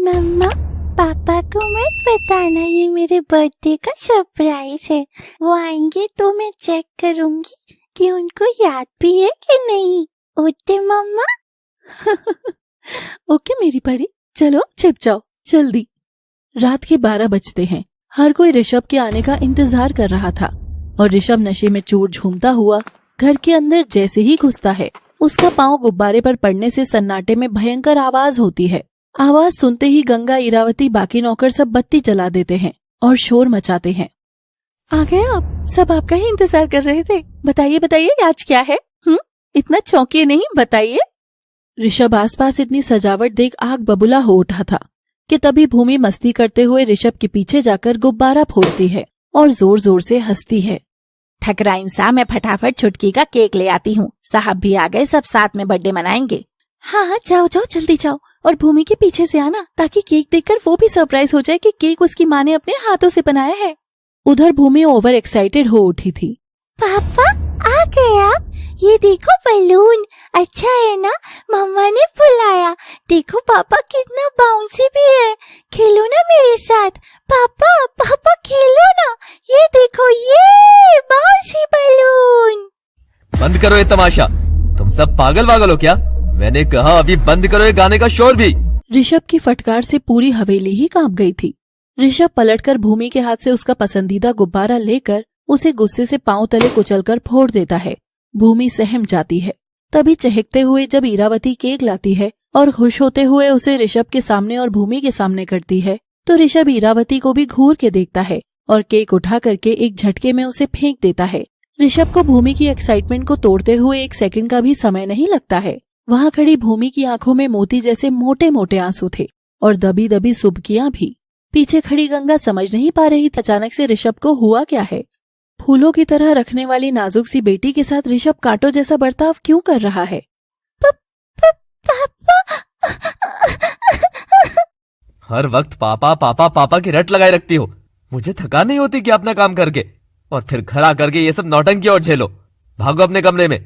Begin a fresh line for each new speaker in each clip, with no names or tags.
मम्मा, पापा को मत बताना ये मेरे बर्थडे का सरप्राइज है। वो आएंगे तो मैं चेक करूंगी कि उनको याद भी है कि नहीं। ओके मम्मा।
ओके मेरी परी, चलो छिप जाओ जल्दी। रात के 12 बजते हैं। हर कोई ऋषभ के आने का इंतजार कर रहा था और ऋषभ नशे में चूर झूमता हुआ घर के अंदर जैसे ही घुसता है, उसका पांव गुब्बारे पर पड़ने से सन्नाटे में भयंकर आवाज होती है। आवाज सुनते ही गंगा, इरावती, बाकी नौकर सब बत्ती जला देते हैं और शोर मचाते हैं। आ गए आप, सब आपका ही इंतजार कर रहे थे। बताइए बताइए आज क्या है? इतना चौंकिए नहीं, बताइए। ऋषभ आसपास इतनी सजावट देख आग बबूला हो उठा था कि तभी भूमि मस्ती करते हुए ऋषभ के पीछे जाकर गुब्बारा फोड़ती है और जोर जोर से हंसती है।
ठकराइन सा, मैं फटाफट छुटकी का केक ले आती हूँ। साहब भी आ गए, सब साथ में बर्थडे मनाएंगे।
हाँ, जाओ जाओ जल्दी जाओ और भूमि के पीछे से आना ताकि केक देखकर वो भी सरप्राइज हो जाए कि केक उसकी माँ ने अपने हाथों से बनाया है। उधर भूमि ओवर एक्साइटेड हो उठी थी।
पापा आ गए आप, ये देखो बलून, अच्छा है ना? मम्मा ने फुलाया। देखो पापा कितना बाउंसी भी है, खेलो ना मेरे साथ। पापा पापा खेलो ना, ये देखो ये बाउंसी बलून।
बंद करो ये तमाशा, तुम सब पागल वागल हो क्या? मैंने कहा अभी बंद करो ये गाने का शोर भी।
ऋषभ की फटकार से पूरी हवेली ही कांप गई थी। ऋषभ पलटकर भूमि के हाथ से उसका पसंदीदा गुब्बारा लेकर उसे गुस्से से पांव तले कुचलकर फोड़ देता है। भूमि सहम जाती है। तभी चहकते हुए जब इरावती केक लाती है और खुश होते हुए उसे ऋषभ के सामने और भूमि के सामने करती है, तो ऋषभ इरावती को भी घूर के देखता है और केक उठा करके एक झटके में उसे फेंक देता है। ऋषभ को भूमि की एक्साइटमेंट को तोड़ते हुए एक सेकंड का भी समय नहीं लगता है। वहाँ खड़ी भूमि की आंखों में मोती जैसे मोटे मोटे आंसू थे और दबी दबी सुबकियां भी। पीछे खड़ी गंगा समझ नहीं पा रही अचानक से ऋषभ को हुआ क्या है। फूलों की तरह रखने वाली नाजुक सी बेटी के साथ ऋषभ कांटों जैसा बर्ताव क्यों कर रहा है?
हर वक्त पापा पापा पापा की रट लगाए रखती हो। मुझे थकान नहीं होती क्या अपना काम करके? और फिर घर आकर के ये सब नौटंकी और झेलो। भागो अपने कमरे में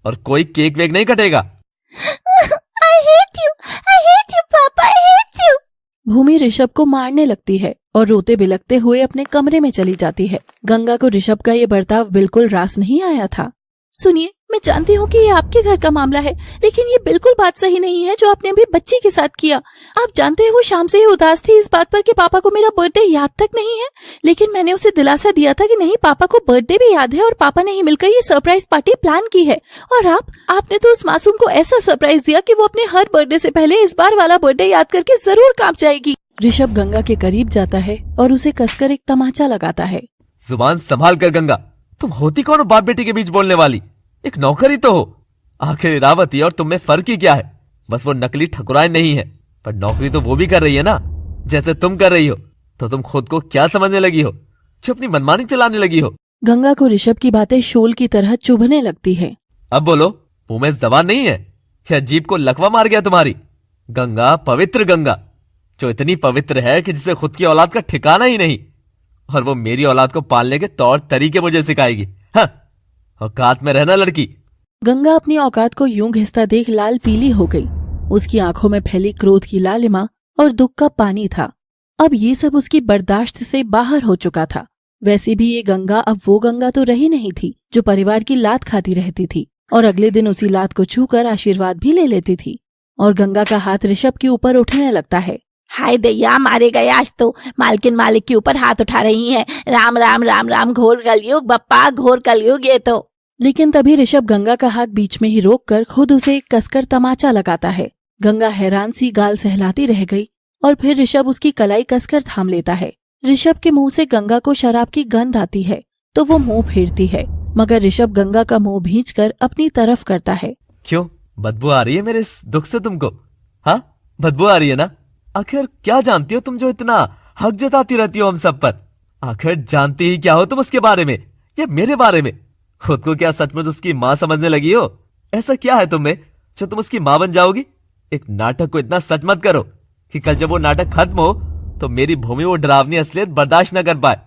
और कोई केक वेक नहीं कटेगा।
I hate you पापा, I hate you।
भूमि ऋषभ को मारने लगती है और रोते बिलखते हुए अपने कमरे में चली जाती है। गंगा को ऋषभ का ये बर्ताव बिल्कुल रास नहीं आया था। सुनिए, मैं जानती हूँ कि ये आपके घर का मामला है, लेकिन ये बिल्कुल बात सही नहीं है जो आपने अभी बच्ची के साथ किया। आप जानते हैं वो शाम से ही उदास थी इस बात पर कि पापा को मेरा बर्थडे याद तक नहीं है, लेकिन मैंने उसे दिलासा दिया था कि नहीं, पापा को बर्थडे भी याद है और पापा ने ही मिलकर ये सरप्राइज पार्टी प्लान की है। और आपने तो उस मासूम को ऐसा सरप्राइज दिया कि वो अपने हर बर्थडे से पहले इस बार वाला बर्थडे याद करके जरूर कांप जाएगी। ऋषभ गंगा के करीब जाता है और उसे कसकर एक तमाचा लगाता है।
जुबान संभाल कर गंगा, तुम होती कौन हो बाप बेटी के बीच बोलने वाली? एक नौकर ही तो हो। आखिर इरावती और तुम में फर्क ही क्या है? बस वो नकली ठकुराइन नहीं है, पर नौकरी तो वो भी कर रही है ना, जैसे तुम कर रही हो। तो तुम खुद को क्या समझने लगी हो जो अपनी मनमानी चलाने लगी हो?
गंगा को ऋषभ की बातें शोल की तरह चुभने लगती है।
अब बोलो, मुंह में जबान नहीं है क्या? जीभ को लकवा मार गया तुम्हारी? गंगा, पवित्र गंगा, जो इतनी पवित्र है कि जिसे खुद की औलाद का ठिकाना ही नहीं, और वो मेरी औलाद को पालने के तौर तरीके मुझे सिखाएगी। हाँ, औकात में रहना लड़की।
गंगा अपनी औकात को यूं घिसता देख लाल पीली हो गई। उसकी आंखों में फैली क्रोध की लालिमा और दुख का पानी था। अब ये सब उसकी बर्दाश्त से बाहर हो चुका था। वैसे भी ये गंगा अब वो गंगा तो रही नहीं थी जो परिवार की लात खाती रहती थी और अगले दिन उसी लात को छूकर आशीर्वाद भी ले लेती थी। और गंगा का हाथ ऋषभ के ऊपर उठने लगता है।
हाय दैया, मारे गए आज तो। मालकिन मालिक के ऊपर हाथ उठा रही हैं। राम राम राम राम, घोर कलयुग बप्पा, घोर कलयुग ये तो।
लेकिन तभी ऋषभ गंगा का हाथ बीच में ही रोककर खुद उसे एक कसकर तमाचा लगाता है। गंगा हैरान सी गाल सहलाती रह गई और फिर ऋषभ उसकी कलाई कसकर थाम लेता है। ऋषभ के मुंह से गंगा को शराब की गंध आती है तो वो मुंह फेरती है, मगर ऋषभ गंगा का मुंह भींचकर अपनी तरफ करता है।
क्यों, बदबू आ रही है मेरे इस दुख से तुमको? हाँ, बदबू आ रही है ना? आखिर क्या जानती हो तुम जो इतना हक जताती रहती हो हम सब पर? आखिर जानती ही क्या हो तुम उसके बारे में या मेरे बारे में? खुद को क्या सचमुच उसकी माँ समझने लगी हो? ऐसा क्या है तुम में जो तुम उसकी माँ बन जाओगी? एक नाटक को इतना सच मत करो कि कल जब वो नाटक खत्म हो तो मेरी भूमि वो डरावनी असलियत बर्दाश्त न कर पाए।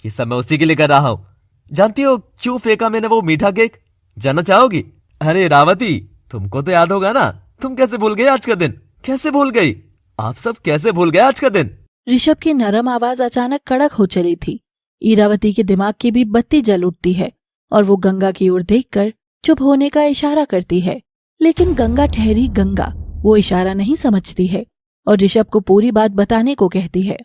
ये सब मैं उसी के लिए कर रहा हूँ। जानती हो क्यों फेंका मैंने वो मीठा केक? जानना चाहोगी? अरे रावती, तुमको तो याद होगा ना, तुम कैसे भूल गई आज का दिन? कैसे भूल गई? आप सब कैसे भूल गए आज का दिन?
ऋषभ की नरम आवाज अचानक कड़क हो चली थी। इरावती के दिमाग की भी बत्ती जल उठती है और वो गंगा की ओर देखकर चुप होने का इशारा करती है, लेकिन गंगा ठहरी गंगा वो इशारा नहीं समझती है और ऋषभ को पूरी बात बताने को कहती है।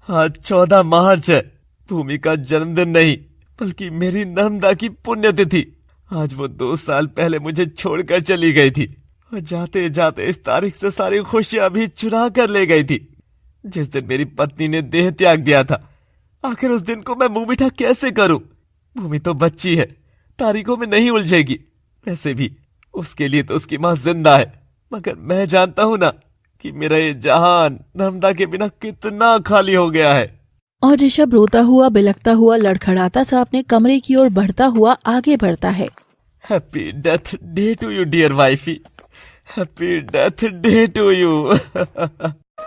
आज 14 मार्च है, भूमि का जन्मदिन नहीं बल्कि मेरी नर्मदा की पुण्यतिथि। आज वो 2 साल पहले मुझे छोड़कर चली गई थी और जाते जाते इस तारीख से सारी खुशियां भी चुरा कर ले गई थी। जिस दिन मेरी पत्नी ने देह त्याग दिया था, आखिर उस दिन को मैं मुंह मीठा कैसे करूं? भूमि तो बच्ची है, तारीखों में नहीं उलझेगी। वैसे भी उसके लिए तो उसकी माँ जिंदा है, मगर मैं जानता हूं ना कि मेरा ये जहान नर्मदा के बिना कितना खाली हो गया है।
और ऋषभ रोता हुआ बिलखता हुआ लड़खड़ाता सा अपने कमरे की ओर बढ़ता हुआ आगे बढ़ता है।
Happy death day to you dear wifey, happy death day to you.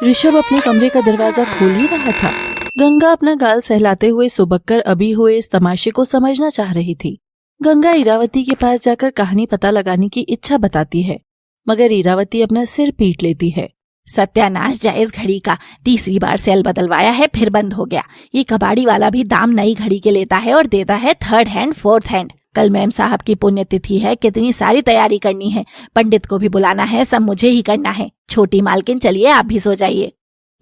Rishabh अपने कमरे का दरवाजा खोल ही रहा था। गंगा अपना गाल सहलाते हुए सुबक्कर अभी हुए इस तमाशे को समझना चाह रही थी। गंगा इरावती के पास जाकर कहानी पता लगाने की इच्छा बताती है, मगर इरावती अपना सिर पीट लेती है।
सत्यानाश जाए इस घड़ी का, 3री बार सेल बदलवाया है फिर बंद हो गया। ये कबाड़ी वाला भी दाम नई घड़ी के लेता है और देता है 3rd हैंड 4th हैंड। कल मैम साहब की पुण्यतिथि है, कितनी सारी तैयारी करनी है, पंडित को भी बुलाना है, सब मुझे ही करना है। छोटी मालकिन चलिए आप भी सो जाइए।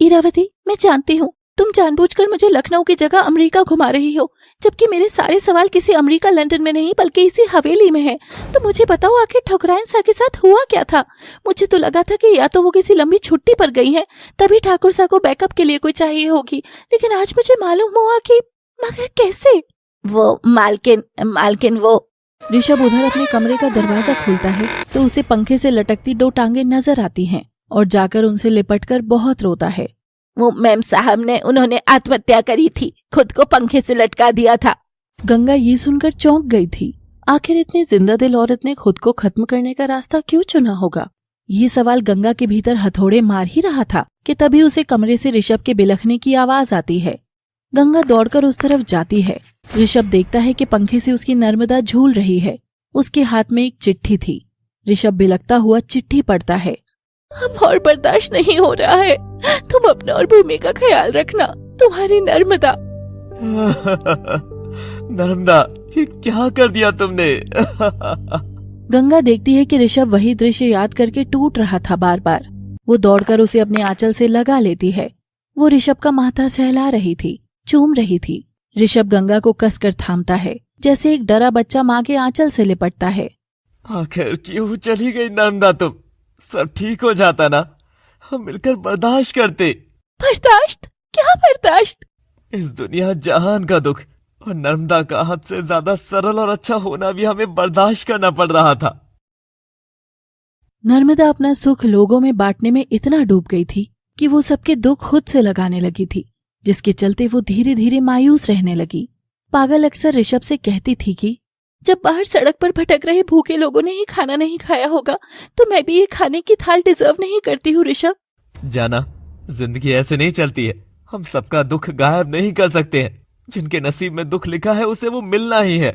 इरावती, मैं जानती हूँ तुम जानबूझकर मुझे लखनऊ की जगह अमेरिका घुमा रही हो, जबकि मेरे सारे सवाल किसी अमेरिका लंदन में नहीं बल्कि इसी हवेली में है। तो मुझे बताओ आखिर ठकुराइन सा के साथ हुआ क्या था? मुझे तो लगा था कि या तो वो किसी लंबी छुट्टी पर गई है, तभी ठाकुर सा को बैकअप के लिए कोई चाहिए होगी, लेकिन आज मुझे मालूम हुआ कि मगर कैसे?
वो मालकिन वो।
ऋषभ उधर अपने कमरे का दरवाजा खोलता है तो उसे पंखे से लटकती 2 टांगे नजर आती हैं और जाकर उनसे लिपटकर बहुत रोता है।
वो मैम साहब ने उन्होंने आत्महत्या करी थी, खुद को पंखे से लटका दिया था।
गंगा ये सुनकर चौंक गई थी। आखिर इतनी जिंदा दिल औरत ने खुद को खत्म करने का रास्ता क्यों चुना होगा? ये सवाल गंगा के भीतर हथौड़े मार ही रहा था कि तभी उसे कमरे से ऋषभ के बिलखने की आवाज आती है। गंगा दौड़कर उस तरफ जाती है। ऋषभ देखता है कि पंखे से उसकी नर्मदा झूल रही है। उसके हाथ में एक चिट्ठी थी। ऋषभ बिलखता हुआ चिट्ठी पढ़ता है।
अब और बर्दाश्त नहीं हो रहा है, तुम अपना और भूमि का ख्याल रखना, तुम्हारी नर्मदा।
नर्मदा, ये क्या कर दिया तुमने?
गंगा देखती है कि ऋषभ वही दृश्य याद करके टूट रहा था बार बार। वो दौड़कर उसे अपने आंचल से लगा लेती है। वो ऋषभ का माथा सहला रही थी, चूम रही थी। ऋषभ गंगा को कसकर थामता है, जैसे एक डरा बच्चा माँ के आंचल से लिपटता है।
आखिर क्यों चली गई नर्मदा तुम? सब ठीक हो जाता ना, हम मिलकर बर्दाश्त करते।
बर्दाश्त? क्या बर्दाश्त?
इस दुनिया जहान का दुख और नर्मदा का हद से ज्यादा सरल और अच्छा होना भी हमें बर्दाश्त करना पड़ रहा था।
नर्मदा अपना सुख लोगों में बांटने में इतना डूब गई थी कि वो सबके दुख खुद से लगाने लगी थी, जिसके चलते वो धीरे धीरे मायूस रहने लगी। पागल अक्सर ऋषभ से कहती थी कि जब बाहर सड़क पर भटक रहे भूखे लोगों ने ही खाना नहीं खाया होगा, तो मैं भी ये खाने की थाल डिजर्व नहीं करती हूँ। ऋषभ,
जाना, जिंदगी ऐसे नहीं चलती है। हम सबका दुख गायब नहीं कर सकते हैं। जिनके नसीब में दुख लिखा है उसे वो मिलना ही है।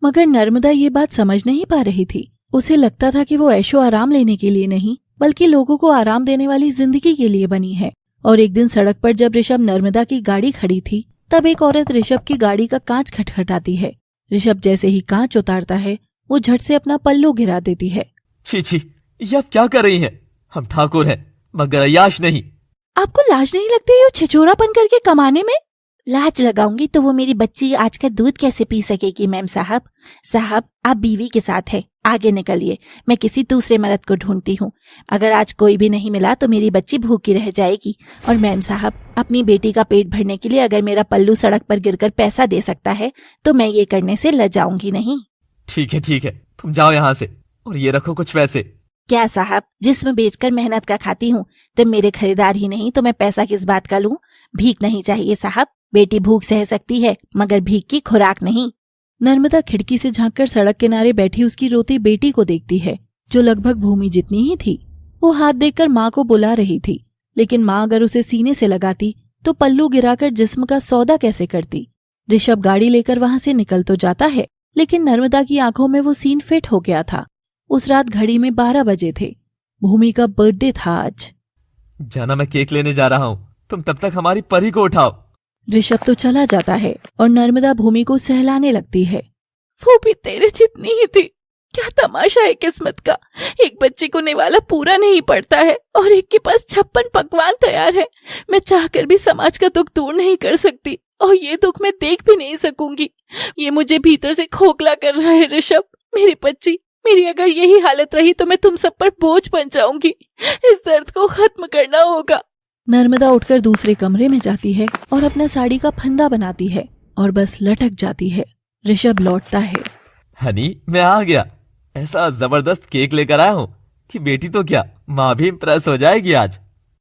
मगर नर्मदा ये बात समझ नहीं पा रही थी। उसे लगता था कि वो ऐशो आराम लेने के लिए नहीं, बल्कि लोगों को आराम देने वाली जिंदगी के लिए बनी है। और एक दिन सड़क पर जब ऋषभ नर्मदा की गाड़ी खड़ी थी, तब एक औरत ऋषभ की गाड़ी का कांच खटखटाती है। ऋषभ जैसे ही कांच उतारता है, वो झट से अपना पल्लू गिरा देती है।
छी छी, ये आप क्या कर रही हैं? हम ठाकुर हैं, मगर अय्याश नहीं।
आपको लाज नहीं लगती ये छिछोरापन करके कमाने में? लाज लगाऊंगी तो वो मेरी बच्ची आज का दूध कैसे पी सकेगी? मैम साहब, आप बीवी के साथ हैं, आगे निकलिए, मैं किसी दूसरे मर्द को ढूंढती हूँ। अगर आज कोई भी नहीं मिला तो मेरी बच्ची भूखी रह जाएगी। और मैम साहब, अपनी बेटी का पेट भरने के लिए अगर मेरा पल्लू सड़क पर गिरकर पैसा दे सकता है तो मैं ये करने से लजाऊंगी नहीं।
ठीक है, तुम जाओ यहाँ से और ये रखो कुछ पैसे।
क्या साहब, जिस्म बेचकर मेहनत का खाती हूँ, तुम मेरे खरीदार ही नहीं तो मैं पैसा किस बात का लूं? भीख नहीं चाहिए साहब, बेटी भूख सह सकती है मगर भीख की खुराक नहीं।
नर्मदा खिड़की से झांककर सड़क किनारे बैठी उसकी रोती बेटी को देखती है, जो लगभग भूमि जितनी ही थी। वो हाथ देखकर माँ को बुला रही थी, लेकिन माँ अगर उसे सीने से लगाती तो पल्लू गिराकर जिस्म का सौदा कैसे करती। ऋषभ गाड़ी लेकर वहां से निकल तो जाता है, लेकिन नर्मदा की आंखों में वो सीन फिट हो गया था। उस रात घड़ी में 12 बजे थे। भूमि का बर्थडे था आज।
जाना, मैं केक लेने जा रहा हूँ, तुम तब तक हमारी परी को उठाओ।
ऋषभ तो चला जाता है और नर्मदा भूमि को सहलाने लगती है।
वो भी तेरे जितनी ही थी। क्या तमाशा है किस्मत का, एक बच्चे को निवाला पूरा नहीं पड़ता है और एक के पास 56 पकवान तैयार है। मैं चाहकर भी समाज का दुख दूर नहीं कर सकती और ये दुख मैं देख भी नहीं सकूंगी। ये मुझे भीतर से खोखला कर रहा है ऋषभ। मेरी बच्ची, मेरी अगर यही हालत रही तो मैं तुम सब पर बोझ बन जाऊंगी। इस दर्द को खत्म करना होगा।
नर्मदा उठकर दूसरे कमरे में जाती है और अपना साड़ी का फंदा बनाती है और बस लटक जाती है। ऋषभ लौटता है।
हनी, मैं आ गया। ऐसा जबरदस्त केक लेकर आया हूँ कि बेटी तो क्या, माँ भी इम्प्रेस हो जाएगी आज।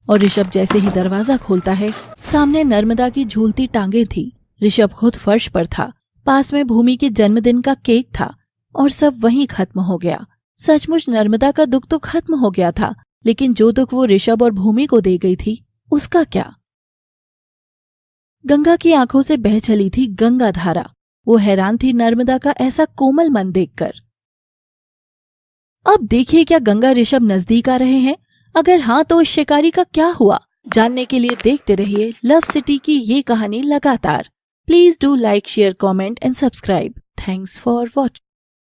और ऋषभ जैसे ही दरवाजा खोलता है, सामने नर्मदा की झूलती टांगे थी। ऋषभ खुद फर्श पर था, पास में भूमि के जन्मदिन का केक था और सब वहीं खत्म हो गया। सचमुच नर्मदा का दुख तो खत्म हो गया था, लेकिन जो दुख वो ऋषभ और भूमि को दे गई थी, उसका क्या? गंगा की आंखों से बह चली थी गंगा धारा। वो हैरान थी नर्मदा का ऐसा कोमल मन देखकर। अब देखिए, क्या गंगा ऋषभ नजदीक आ रहे हैं? अगर हाँ, तो उस शिकारी का क्या हुआ? जानने के लिए देखते रहिए लव सिटी की ये कहानी लगातार। Please do like, share, comment and subscribe. Thanks for watching.